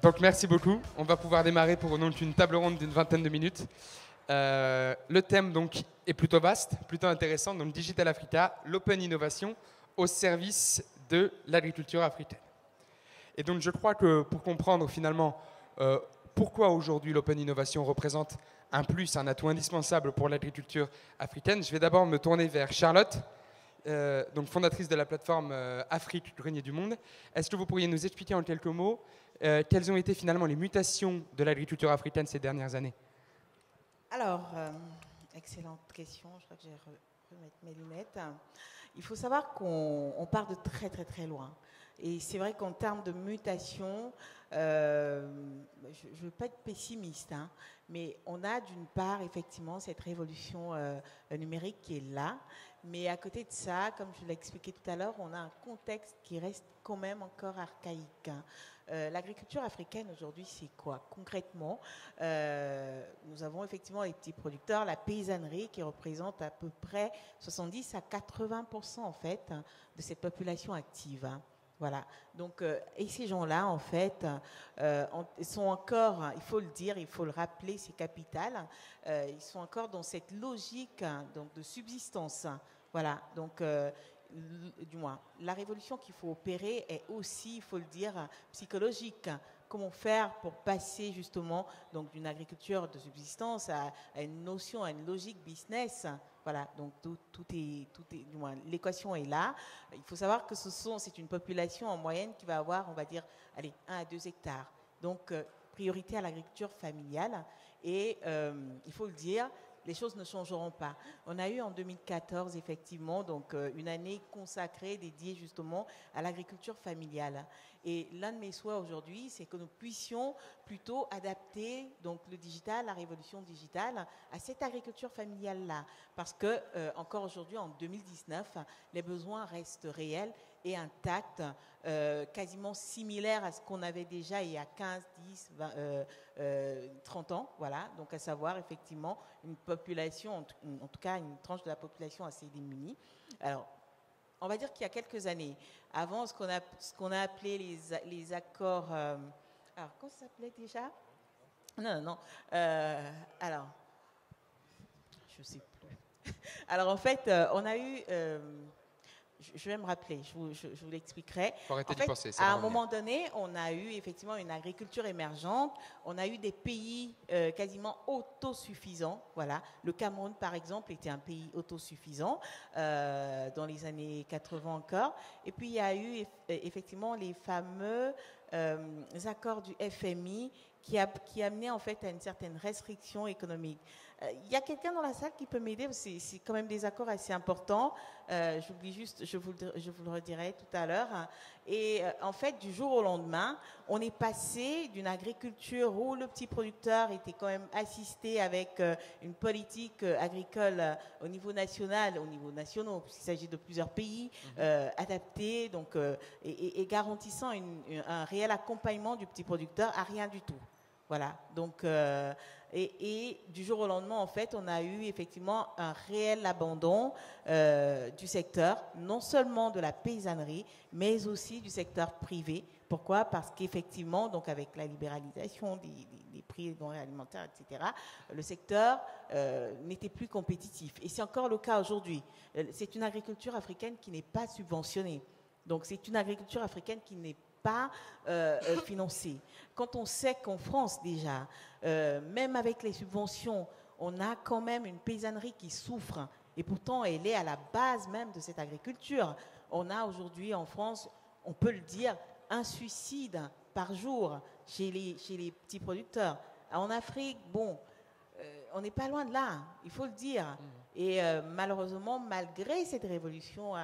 Donc merci beaucoup. On va pouvoir démarrer pour donc une table ronde d'une vingtaine de minutes. Le thème donc est plutôt vaste, plutôt intéressant. Donc Digital Africa, l'open innovation au service de l'agriculture africaine. Et donc je crois que pour comprendre finalement pourquoi aujourd'hui l'open innovation représente un plus, un atout indispensable pour l'agriculture africaine, je vais d'abord me tourner vers Charlotte, donc fondatrice de la plateforme Afrique, grenier du monde. Est-ce que vous pourriez nous expliquer en quelques mots quelles ont été finalement les mutations de l'agriculture africaine ces dernières années? Alors, excellente question. Je crois que je vais remettre mes lunettes. Il faut savoir qu'on part de très très très loin. Et c'est vrai qu'en termes de mutation, je ne veux pas être pessimiste, hein, mais on a d'une part effectivement cette révolution numérique qui est là. Mais à côté de ça, comme je l'ai expliqué tout à l'heure, on a un contexte qui reste quand même encore archaïque. L'agriculture africaine aujourd'hui, c'est quoi? Concrètement, nous avons effectivement les petits producteurs, la paysannerie qui représente à peu près 70 à 80% en fait de cette population active. Voilà. Donc, et ces gens-là, en fait, sont encore, il faut le dire, il faut le rappeler, c'est capital, ils sont encore dans cette logique donc, de subsistance. Voilà. Donc, du moins, la révolution qu'il faut opérer est aussi, il faut le dire, psychologique. Comment faire pour passer justement donc d'une agriculture de subsistance à une notion, à une logique business. Voilà, donc tout est, du moins, l'équation est là. Il faut savoir que c'est une population en moyenne qui va avoir, on va dire, allez, 1 à 2 hectares. Donc, priorité à l'agriculture familiale. Et il faut le dire, les choses ne changeront pas. On a eu en 2014, effectivement, donc une année consacrée, dédiée justement à l'agriculture familiale. Et l'un de mes souhaits aujourd'hui, c'est que nous puissions plutôt adapter donc, le digital, la révolution digitale, à cette agriculture familiale-là. Parce que, encore aujourd'hui, en 2019, les besoins restent réels et intacts, quasiment similaires à ce qu'on avait déjà il y a 15, 10, 20, 30 ans. Voilà. Donc, à savoir, effectivement, une population, en tout cas, une tranche de la population assez démunie. Alors, on va dire qu'il y a quelques années, avant ce qu'on a appelé les accords... alors, comment ça s'appelait déjà? Non. Alors, je ne sais plus. Alors, en fait, on a eu... je vais me rappeler, je vous l'expliquerai. Faut arrêter En d'y fait, penser, ça à va un revenir. moment donné, on a eu effectivement une agriculture émergente. On a eu des pays quasiment autosuffisants. Voilà. Le Cameroun, par exemple, était un pays autosuffisant dans les années 80 encore. Et puis, il y a eu effectivement les fameux accords du FMI qui amenaient en fait à une certaine restriction économique. Il y a quelqu'un dans la salle qui peut m'aider? C'est quand même des accords assez importants. J'oublie juste, je vous le redirai tout à l'heure. Et en fait, du jour au lendemain, on est passé d'une agriculture où le petit producteur était quand même assisté avec une politique agricole au niveau national, au niveau national, puisqu'il s'agit de plusieurs pays, adaptés donc, et garantissant un réel accompagnement du petit producteur à rien du tout. Voilà, donc, et du jour au lendemain, en fait, on a eu effectivement un réel abandon du secteur, non seulement de la paysannerie, mais aussi du secteur privé. Pourquoi? Parce qu'effectivement, donc avec la libéralisation des prix des denrées alimentaires, etc., le secteur n'était plus compétitif. Et c'est encore le cas aujourd'hui. C'est une agriculture africaine qui n'est pas subventionnée. Donc, c'est une agriculture africaine qui n'est pas financée. Quand on sait qu'en France déjà, même avec les subventions, on a quand même une paysannerie qui souffre et pourtant elle est à la base même de cette agriculture. On a aujourd'hui en France, on peut le dire, un suicide par jour chez les petits producteurs. En Afrique, bon, on n'est pas loin de là, il faut le dire. Et malheureusement, malgré cette révolution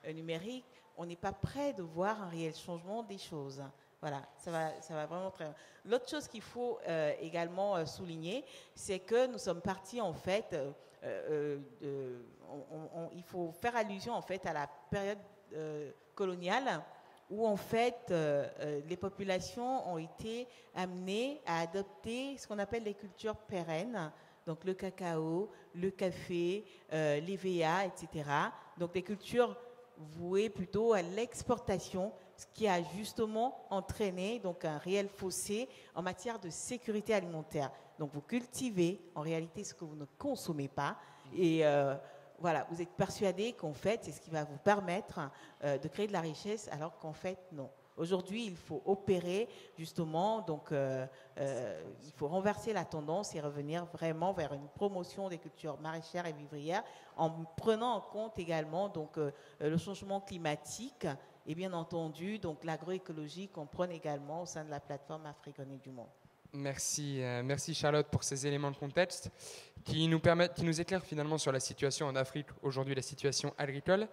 numérique, on n'est pas prêt de voir un réel changement des choses. Voilà, ça va vraiment très bien. L'autre chose qu'il faut également souligner, c'est que nous sommes partis en fait, il faut faire allusion en fait à la période coloniale où en fait les populations ont été amenées à adopter ce qu'on appelle les cultures pérennes, donc le cacao, le café, l'EVA, etc. Donc des cultures vouées plutôt à l'exportation ce qui a justement entraîné donc un réel fossé en matière de sécurité alimentaire. Donc vous cultivez en réalité ce que vous ne consommez pas et voilà, vous êtes persuadé qu'en fait c'est ce qui va vous permettre de créer de la richesse alors qu'en fait non. Aujourd'hui, il faut opérer justement, donc il faut renverser la tendance et revenir vraiment vers une promotion des cultures maraîchères et vivrières en prenant en compte également donc le changement climatique et bien entendu donc l'agroécologie qu'on prône également au sein de la plateforme Africaine du monde. Merci, merci Charlotte pour ces éléments de contexte qui nous permettent, qui nous éclairent finalement sur la situation en Afrique aujourd'hui, la situation agricole.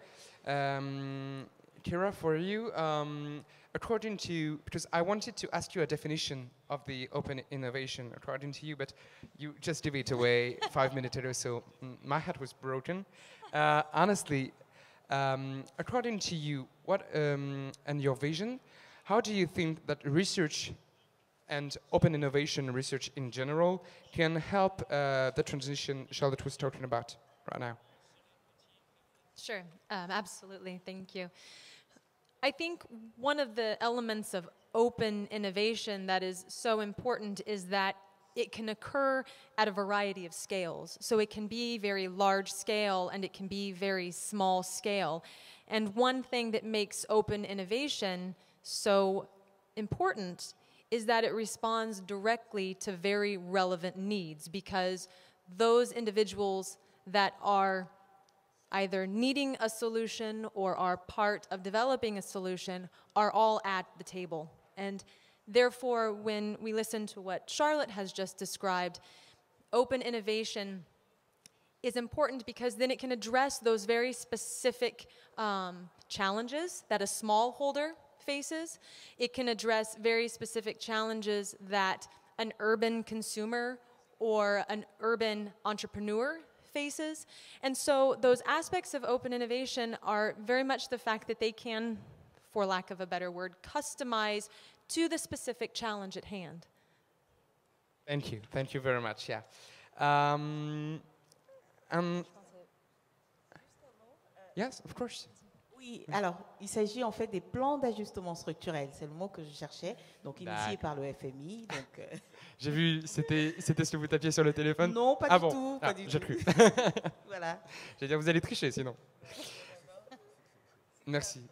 Kira, for you, according to, because I wanted to ask you a definition of the open innovation according to you, but you just gave it away 5 minutes ago, so my heart was broken. Honestly, according to you, what and your vision, how do you think that research and open innovation research in general can help the transition Charlotte was talking about right now? Sure, absolutely, thank you. I think one of the elements of open innovation that is so important is that it can occur at a variety of scales. So it can be very large scale and it can be very small scale. And one thing that makes open innovation so important is that it responds directly to very relevant needs, because those individuals that are either needing a solution or are part of developing a solution are all at the table. And therefore, when we listen to what Charlotte has just described, open innovation is important because then it can address those very specific challenges that a smallholder faces. It can address very specific challenges that an urban consumer or an urban entrepreneur faces. And so those aspects of open innovation are very much the fact that they can, for lack of a better word, customize to the specific challenge at hand. Thank you very much, yeah. Yes, of course. Oui, alors il s'agit en fait des plans d'ajustement structurel, c'est le mot que je cherchais, donc initié par le FMI. Donc, j'ai vu, c'était ce que vous tapiez sur le téléphone? Non, pas du tout. Pas du j'ai tout. cru. Voilà. J'ai dit, vous allez tricher sinon. Merci,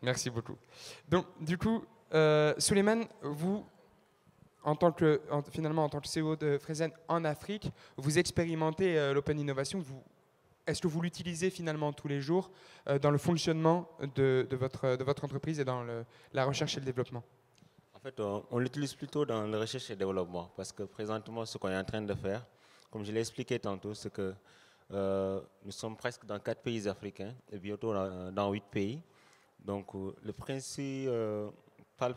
merci beaucoup. Donc, du coup, Souleymane, vous, finalement, en tant que CEO de Frezen en Afrique, vous expérimentez l'open innovation. Est-ce que vous l'utilisez finalement tous les jours dans le fonctionnement de votre entreprise et dans la recherche et le développement? En fait, on l'utilise plutôt dans la recherche et le développement, parce que présentement, ce qu'on est en train de faire, comme je l'ai expliqué tantôt, c'est que nous sommes presque dans 4 pays africains et bientôt dans 8 pays. Donc, le principal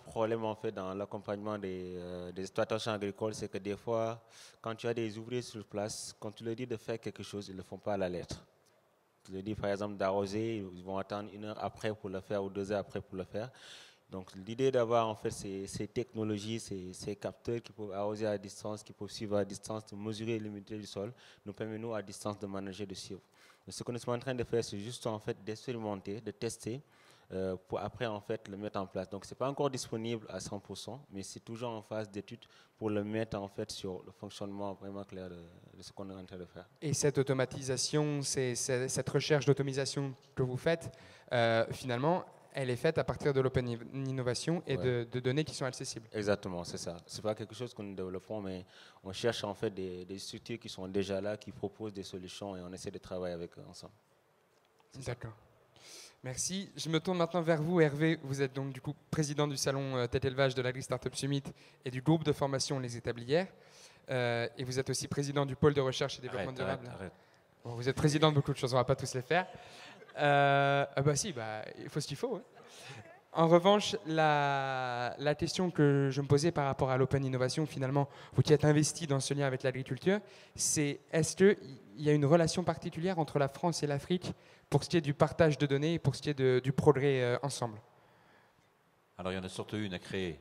problème en fait dans l'accompagnement des exploitations agricoles, c'est que des fois, quand tu as des ouvriers sur place, quand tu leur dis de faire quelque chose, ils ne le font pas à la lettre. Tu leur dis par exemple d'arroser, ils vont attendre 1 heure après pour le faire ou 2 heures après pour le faire. Donc l'idée d'avoir en fait ces technologies, ces capteurs qui peuvent arroser à distance, qui peuvent suivre à distance, de mesurer l'humidité du sol, nous permet nous à distance de manager, de suivre. Mais ce que nous sommes en train de faire, c'est juste en fait d'expérimenter, de tester, pour après en fait le mettre en place. Donc c'est pas encore disponible à 100%, mais c'est toujours en phase d'étude pour le mettre en fait sur le fonctionnement vraiment clair de ce qu'on est en train de faire. Et cette automatisation, cette recherche d'automatisation que vous faites, finalement, elle est faite à partir de l'open innovation et de données qui sont accessibles. Exactement, c'est ça. C'est pas quelque chose que nous développons, mais on cherche en fait des structures qui sont déjà là, qui proposent des solutions et on essaie de travailler avec eux ensemble. D'accord. Merci. Je me tourne maintenant vers vous, Hervé. Vous êtes donc du coup président du salon Tête Élevage de l'Agri Startup Summit et du groupe de formation Les Établières. Et vous êtes aussi président du pôle de recherche et développement durable. Arrête. Bon, vous êtes président de beaucoup de choses, on ne va pas tous les faire. Il faut ce qu'il faut. Hein. En revanche, la question que je me posais par rapport à l'open innovation, finalement, vous qui êtes investi dans ce lien avec l'agriculture, c'est est-ce qu'il y a une relation particulière entre la France et l'Afrique pour ce qui est du partage de données et pour ce qui est du progrès ensemble? Alors il y en a surtout une à créer.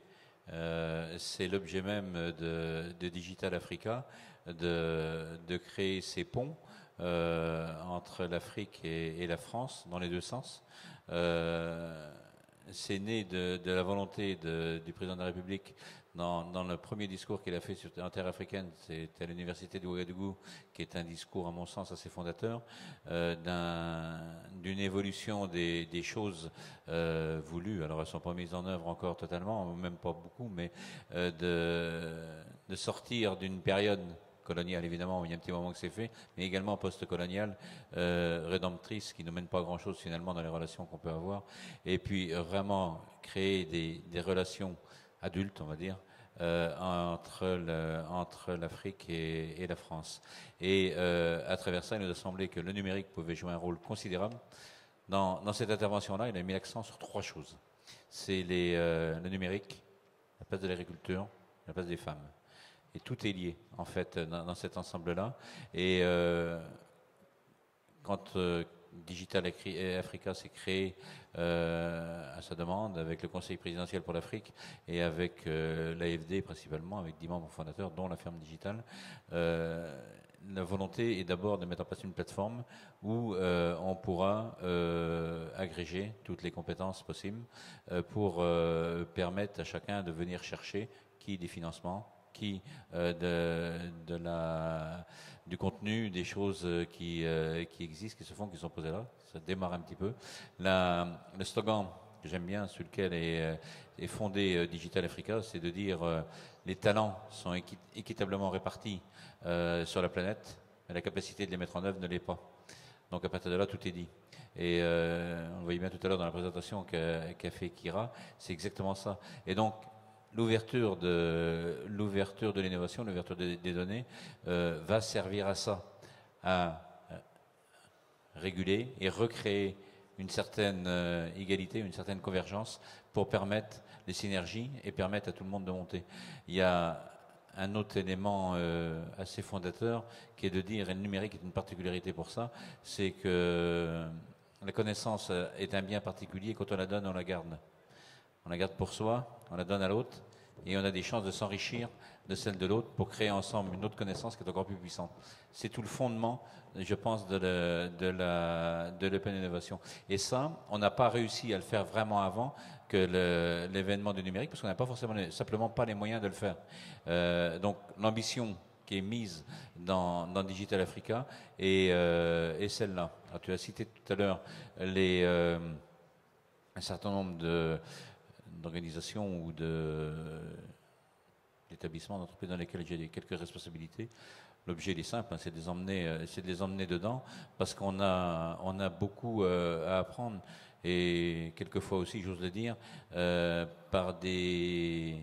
C'est l'objet même de Digital Africa, de créer ces ponts entre l'Afrique et la France, dans les deux sens. c'est né de la volonté du président de la République dans le premier discours qu'il a fait sur la terre africaine, c'était à l'université de Ouagadougou, qui est un discours à mon sens assez fondateur, d'une évolution des choses voulues. Alors elles ne sont pas mises en œuvre encore totalement, même pas beaucoup, mais de sortir d'une période coloniale, évidemment, il y a un petit moment que c'est fait, mais également post-coloniale, rédemptrice, qui ne mène pas à grand-chose finalement dans les relations qu'on peut avoir, et puis vraiment créer des relations adultes, on va dire, entre l'Afrique et la France. Et à travers ça, il nous a semblé que le numérique pouvait jouer un rôle considérable. Dans cette intervention-là, il a mis l'accent sur 3 choses. C'est le numérique, la place de l'agriculture, la place des femmes. Et tout est lié, en fait, dans cet ensemble-là. Et quand Digital Africa s'est créé à sa demande, avec le Conseil présidentiel pour l'Afrique et avec l'AFD principalement, avec 10 membres fondateurs, dont la Ferme Digitale, la volonté est d'abord de mettre en place une plateforme où on pourra agréger toutes les compétences possibles pour permettre à chacun de venir chercher qui des financements, qui du contenu, des choses qui existent, qui se font, qui sont posées là. Ça démarre un petit peu. Le slogan que j'aime bien, sur lequel est fondé Digital Africa, c'est de dire les talents sont équitablement répartis sur la planète, mais la capacité de les mettre en œuvre ne l'est pas. Donc à partir de là, tout est dit. Et on le voyait bien tout à l'heure dans la présentation qu'a fait Kira, c'est exactement ça. Et donc, l'ouverture de l'innovation, l'ouverture des données va servir à ça, à réguler et recréer une certaine égalité, une certaine convergence pour permettre les synergies et permettre à tout le monde de monter. Il y a un autre élément assez fondateur qui est de dire, et le numérique est une particularité pour ça, c'est que la connaissance est un bien particulier, quand on la donne, on la garde. On la garde pour soi, on la donne à l'autre, et on a des chances de s'enrichir de celle de l'autre pour créer ensemble une autre connaissance qui est encore plus puissante. C'est tout le fondement, je pense, de l'open innovation. Et ça, on n'a pas réussi à le faire vraiment avant que l'événement du numérique, parce qu'on n'a pas simplement pas les moyens de le faire. Donc l'ambition qui est mise dans Digital Africa est celle-là. Tu as cité tout à l'heure un certain nombre d'organisations ou d'établissements, d'entreprises dans lesquels j'ai quelques responsabilités. L'objet est simple, hein, c'est de les emmener dedans, parce qu'on a beaucoup à apprendre, et quelquefois aussi, j'ose le dire, par des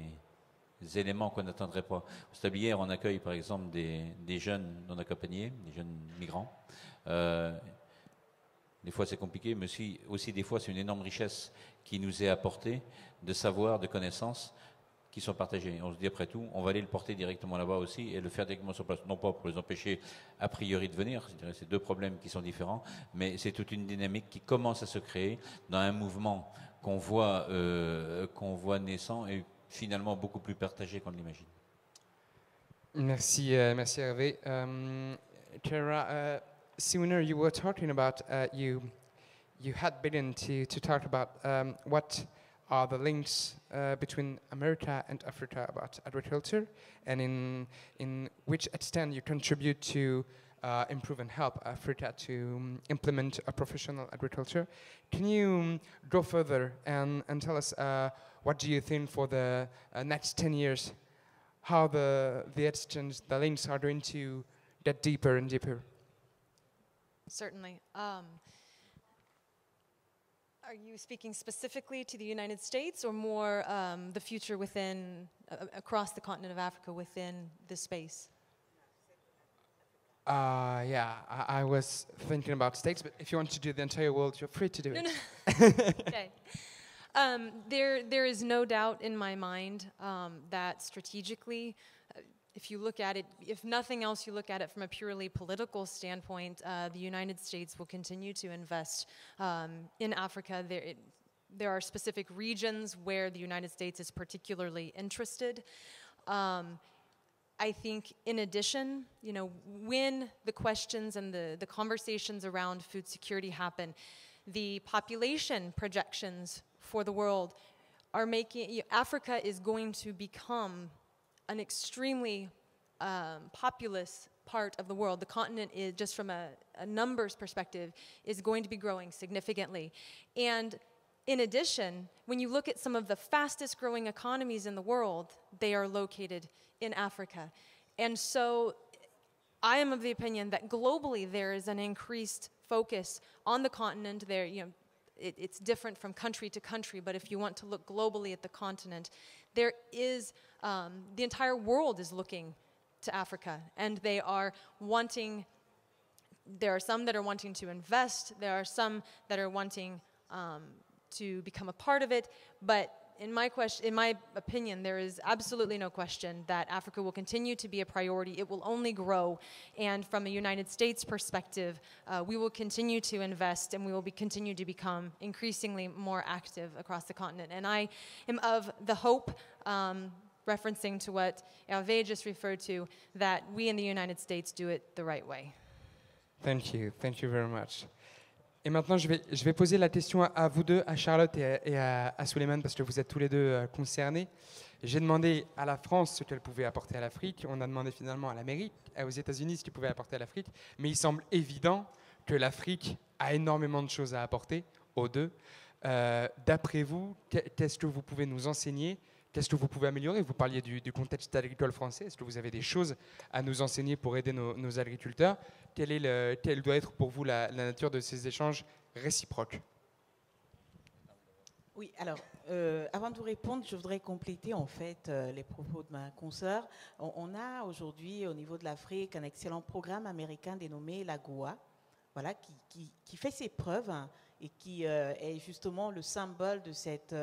éléments qu'on n'attendrait pas. Au Stade hier, on accueille par exemple des jeunes non accompagnés, des jeunes migrants. Des fois c'est compliqué, mais aussi des fois c'est une énorme richesse qui nous est apportée de savoir, de connaissances qui sont partagées. On se dit après tout, on va aller le porter directement là-bas aussi et le faire directement sur place. Non pas pour les empêcher a priori de venir, c'est 2 problèmes qui sont différents, mais c'est toute une dynamique qui commence à se créer dans un mouvement qu'on voit naissant et finalement beaucoup plus partagé qu'on ne l'imagine. Merci, merci Hervé. Kira, sooner you were talking about you had begun to talk about what are the links between America and Africa about agriculture, and in which extent you contribute to improve and help Africa to implement a professional agriculture. Can you go further and tell us what do you think for the next 10 years, how the exchange, the links are going to get deeper and deeper? Certainly. Are you speaking specifically to the United States, or more the future within, across the continent of Africa within this space? Yeah, I was thinking about States, but if you want to do the entire world, you're free to do it. Okay. There is no doubt in my mind that strategically, if you look at it, if nothing else, you look at it from a purely political standpoint, the United States will continue to invest in Africa. There are specific regions where the United States is particularly interested. I think in addition, you know, when the questions and the conversations around food security happen, the population projections for the world are making Africa is going to become an extremely populous part of the world. The continent is, just from a numbers perspective, is going to be growing significantly. And in addition, when you look at some of the fastest growing economies in the world, they are located in Africa. And so I am of the opinion that globally there is an increased focus on the continent. There, it's different from country to country, but if you want to look globally at the continent, there is, the entire world is looking to Africa, and they are wanting, there are some that are wanting to invest, there are some that are wanting to become a part of it, but in my opinion, there is absolutely no question that Africa will continue to be a priority. It will only grow, and from a United States perspective, we will continue to invest, and we will continue to become increasingly more active across the continent. And I am of the hope, referencing to what Hervé just referred to, that we in the United States do it the right way. Thank you very much. Et maintenant, je vais poser la question à vous deux, à Charlotte et à Souleymane, parce que vous êtes tous les deux concernés. J'ai demandé à la France ce qu'elle pouvait apporter à l'Afrique. On a demandé finalement à l'Amérique, aux États-Unis ce qu'ils pouvaient apporter à l'Afrique. Mais il semble évident que l'Afrique a énormément de choses à apporter aux deux. D'après vous, qu'est-ce que vous pouvez nous enseigner ? Qu'est-ce que vous pouvez améliorer ? Vous parliez du contexte agricole français. Est-ce que vous avez des choses à nous enseigner pour aider nos agriculteurs ? Quelle doit être pour vous la nature de ces échanges réciproques ? Oui, alors, avant de vous répondre, je voudrais compléter en fait les propos de ma consoeur. On a aujourd'hui au niveau de l'Afrique un excellent programme américain dénommé l'AGOA, voilà, qui fait ses preuves et qui est justement le symbole de cette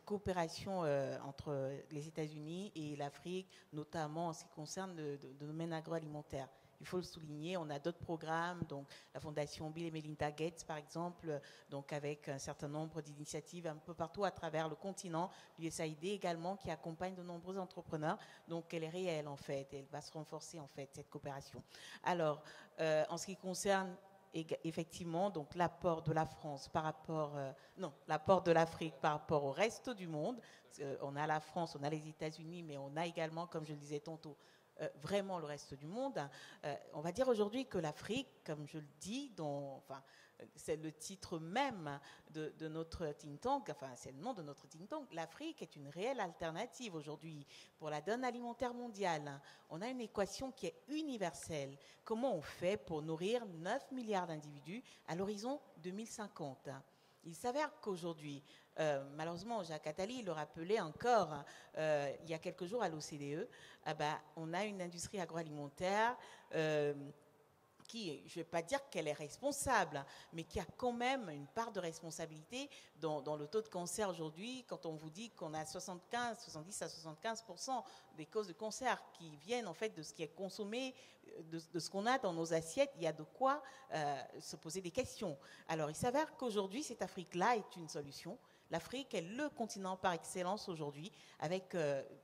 coopération entre les États-Unis et l'Afrique, notamment en ce qui concerne le domaine agroalimentaire. Il faut le souligner, on a d'autres programmes, donc la Fondation Bill et Melinda Gates par exemple, donc avec un certain nombre d'initiatives un peu partout à travers le continent, l'USAID également qui accompagne de nombreux entrepreneurs, donc elle est réelle en fait, elle va se renforcer en fait cette coopération. Alors, en ce qui concerne effectivement donc l'apport de la France par rapport, l'apport de l'Afrique par rapport au reste du monde, on a la France, on a les États-Unis, mais on a également, comme je le disais tantôt, vraiment le reste du monde. On va dire aujourd'hui que l'Afrique, comme je le dis, c'est le titre même de notre think tank, enfin c'est le nom de notre think tank, l'Afrique est une réelle alternative aujourd'hui pour la donne alimentaire mondiale. On a une équation qui est universelle. Comment on fait pour nourrir 9 milliards d'individus à l'horizon 2050 ? Il s'avère qu'aujourd'hui, malheureusement, Jacques Attali le rappelait encore il y a quelques jours à l'OCDE, on a une industrie agroalimentaire qui, je ne vais pas dire qu'elle est responsable, mais qui a quand même une part de responsabilité dans le taux de cancer aujourd'hui, quand on vous dit qu'on a 70 à 75% des causes de cancer qui viennent en fait de ce qui est consommé, de ce qu'on a dans nos assiettes, il y a de quoi se poser des questions. Alors, il s'avère qu'aujourd'hui, cette Afrique-là est une solution. L'Afrique est le continent par excellence aujourd'hui, avec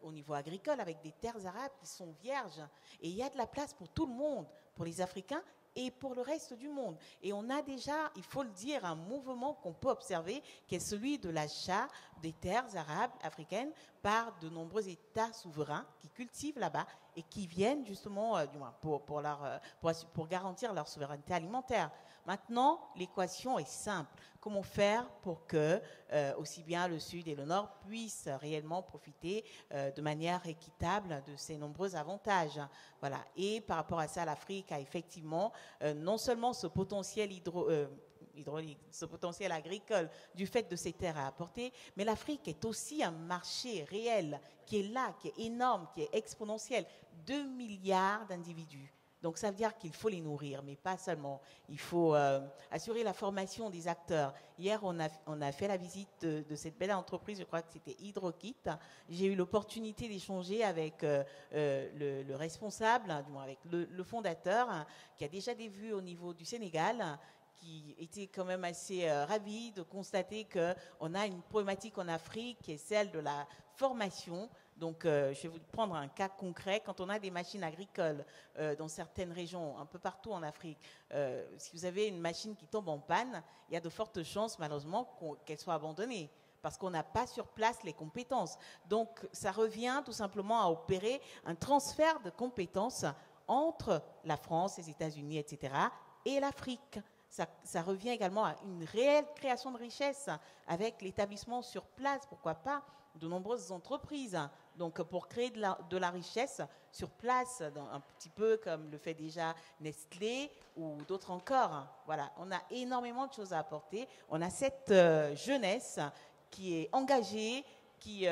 au niveau agricole, avec des terres arables qui sont vierges. Et il y a de la place pour tout le monde, pour les Africains et pour le reste du monde. Et on a déjà, il faut le dire, un mouvement qu'on peut observer, qui est celui de l'achat des terres arabes africaines par de nombreux États souverains qui cultivent là-bas et qui viennent justement pour garantir leur souveraineté alimentaire. Maintenant, l'équation est simple. Comment faire pour que aussi bien le Sud et le Nord puissent réellement profiter de manière équitable de ces nombreux avantages. Voilà. Et par rapport à ça, l'Afrique a effectivement non seulement ce potentiel ce potentiel agricole du fait de ces terres à apporter, mais l'Afrique est aussi un marché réel qui est là, qui est énorme, qui est exponentiel. 2 milliards d'individus. Donc ça veut dire qu'il faut les nourrir, mais pas seulement. Il faut assurer la formation des acteurs. Hier, on a fait la visite de cette belle entreprise, je crois que c'était Hydrokit. J'ai eu l'opportunité d'échanger avec le responsable, du moins avec le fondateur, qui a déjà des vues au niveau du Sénégal, qui était quand même assez ravi de constater qu'on a une problématique en Afrique qui est celle de la formation Donc, je vais vous prendre un cas concret. Quand on a des machines agricoles dans certaines régions, un peu partout en Afrique, si vous avez une machine qui tombe en panne, il y a de fortes chances, malheureusement, qu'elle soit abandonnée parce qu'on n'a pas sur place les compétences. Donc, ça revient tout simplement à opérer un transfert de compétences entre la France, les États-Unis, etc., et l'Afrique. Ça revient également à une réelle création de richesse avec l'établissement sur place, pourquoi pas, de nombreuses entreprises. Donc, pour créer de la richesse sur place, un petit peu comme le fait déjà Nestlé ou d'autres encore. Voilà, on a énormément de choses à apporter. On a cette jeunesse qui est engagée, qui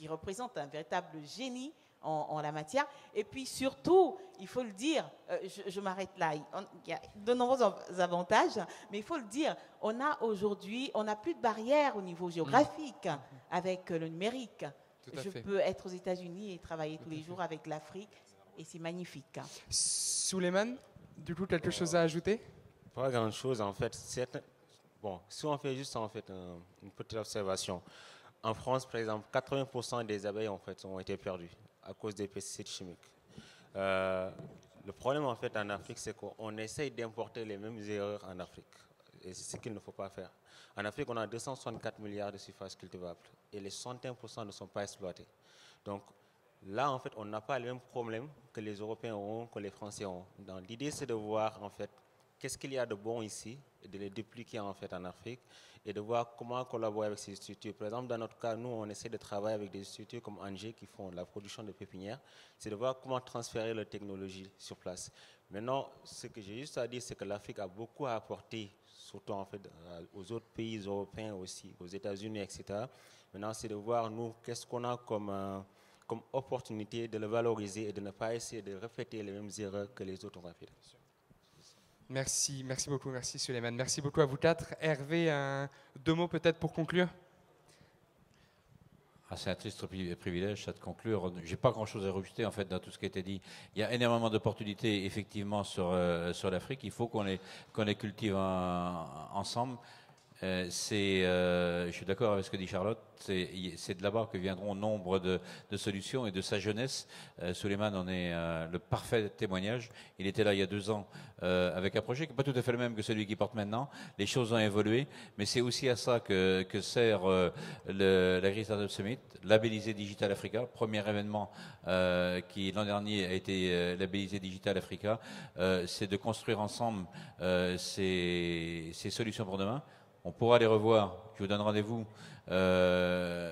représente un véritable génie en la matière. Et puis surtout, il faut le dire, je m'arrête là, il y a de nombreux avantages, mais il faut le dire, on a aujourd'hui, on n'a plus de barrières au niveau géographique avec le numérique. Je peux être aux États-Unis et travailler tous les jours avec l'Afrique, et c'est magnifique. Souleymane, du coup, quelque chose à ajouter? Pas grand-chose, en fait. Bon, si on fait juste en fait une petite observation, en France, par exemple, 80% des abeilles en fait ont été perdues à cause des pesticides chimiques. Le problème en fait en Afrique, c'est qu'on essaye d'importer les mêmes erreurs en Afrique. Et c'est ce qu'il ne faut pas faire. En Afrique, on a 264 milliards de surfaces cultivables et les 61% ne sont pas exploités. Donc là, en fait, on n'a pas les mêmes problèmes que les Européens ont, que les Français ont. L'idée, c'est de voir en fait qu'est-ce qu'il y a de bon ici et de les dupliquer en fait en Afrique et de voir comment collaborer avec ces structures. Par exemple, dans notre cas, nous, on essaie de travailler avec des structures comme Angers qui font la production de pépinières. C'est de voir comment transférer la technologie sur place. Maintenant, ce que j'ai juste à dire, c'est que l'Afrique a beaucoup à apporter, surtout en fait aux autres pays européens aussi, aux États-Unis, etc. Maintenant, c'est de voir, nous, qu'est-ce qu'on a comme opportunité de le valoriser et de ne pas essayer de répéter les mêmes erreurs que les autres ont fait. Merci beaucoup, merci Souleymane. Merci beaucoup à vous quatre. Hervé, deux mots peut-être pour conclure? C'est un triste privilège, ça, de conclure. Je n'ai pas grand-chose à rajouter en fait dans tout ce qui a été dit. Il y a énormément d'opportunités effectivement sur l'Afrique. Il faut qu'on les cultive ensemble. Je suis d'accord avec ce que dit Charlotte, c'est de là-bas que viendront nombre de solutions et de sa jeunesse. Souleymane en est le parfait témoignage. Il était là il y a 2 ans avec un projet qui n'est pas tout à fait le même que celui qu'il porte maintenant. Les choses ont évolué, mais c'est aussi à ça que sert l'Agri-Startup Summit, labellisé Digital Africa, premier événement qui l'an dernier a été labellisé Digital Africa. C'est de construire ensemble ces solutions pour demain. On pourra les revoir. Je vous donne rendez-vous à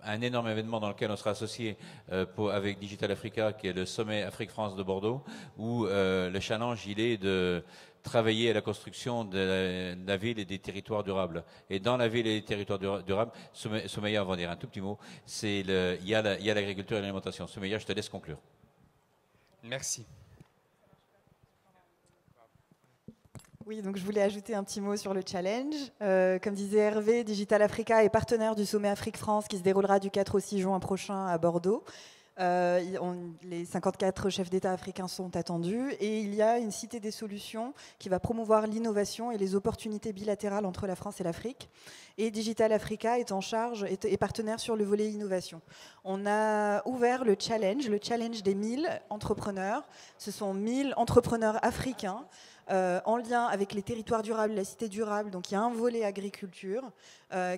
un énorme événement dans lequel on sera associé avec Digital Africa, qui est le sommet Afrique-France de Bordeaux, où le challenge, il est de travailler à la construction de la ville et des territoires durables. Et dans la ville et les territoires durables, Soumeya va en dire un tout petit mot, il y a l'agriculture et l'alimentation. Soumeya, je te laisse conclure. Merci. Oui, donc je voulais ajouter un petit mot sur le challenge. Comme disait Hervé, Digital Africa est partenaire du sommet Afrique-France qui se déroulera du 4 au 6 juin prochain à Bordeaux. Les 54 chefs d'État africains sont attendus et il y a une cité des solutions qui va promouvoir l'innovation et les opportunités bilatérales entre la France et l'Afrique. Et Digital Africa est en charge, est partenaire sur le volet innovation. On a ouvert le challenge des 1000 entrepreneurs. Ce sont 1000 entrepreneurs africains en lien avec les territoires durables, la cité durable. Donc il y a un volet agriculture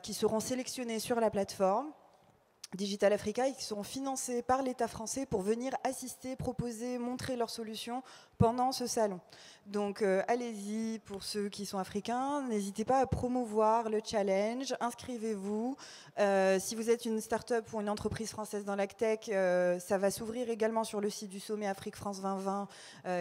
qui seront sélectionnés sur la plateforme Digital Africa et qui seront financés par l'État français pour venir assister, proposer, montrer leurs solutions pendant ce salon. Donc allez-y pour ceux qui sont africains, n'hésitez pas à promouvoir le challenge, inscrivez-vous. Si vous êtes une start-up ou une entreprise française dans l'agtech, ça va s'ouvrir également sur le site du sommet Afrique France 2020,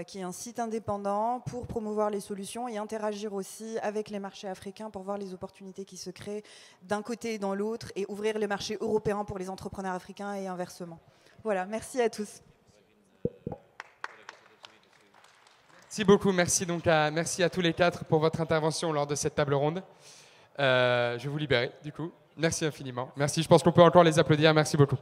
qui est un site indépendant pour promouvoir les solutions et interagir aussi avec les marchés africains pour voir les opportunités qui se créent d'un côté et dans l'autre et ouvrir les marchés européens pour les entrepreneurs africains et inversement. Voilà, merci à tous. Merci beaucoup, merci à tous les quatre pour votre intervention lors de cette table ronde. Je vais vous libérer du coup. Merci infiniment. Merci, je pense qu'on peut encore les applaudir. Merci beaucoup.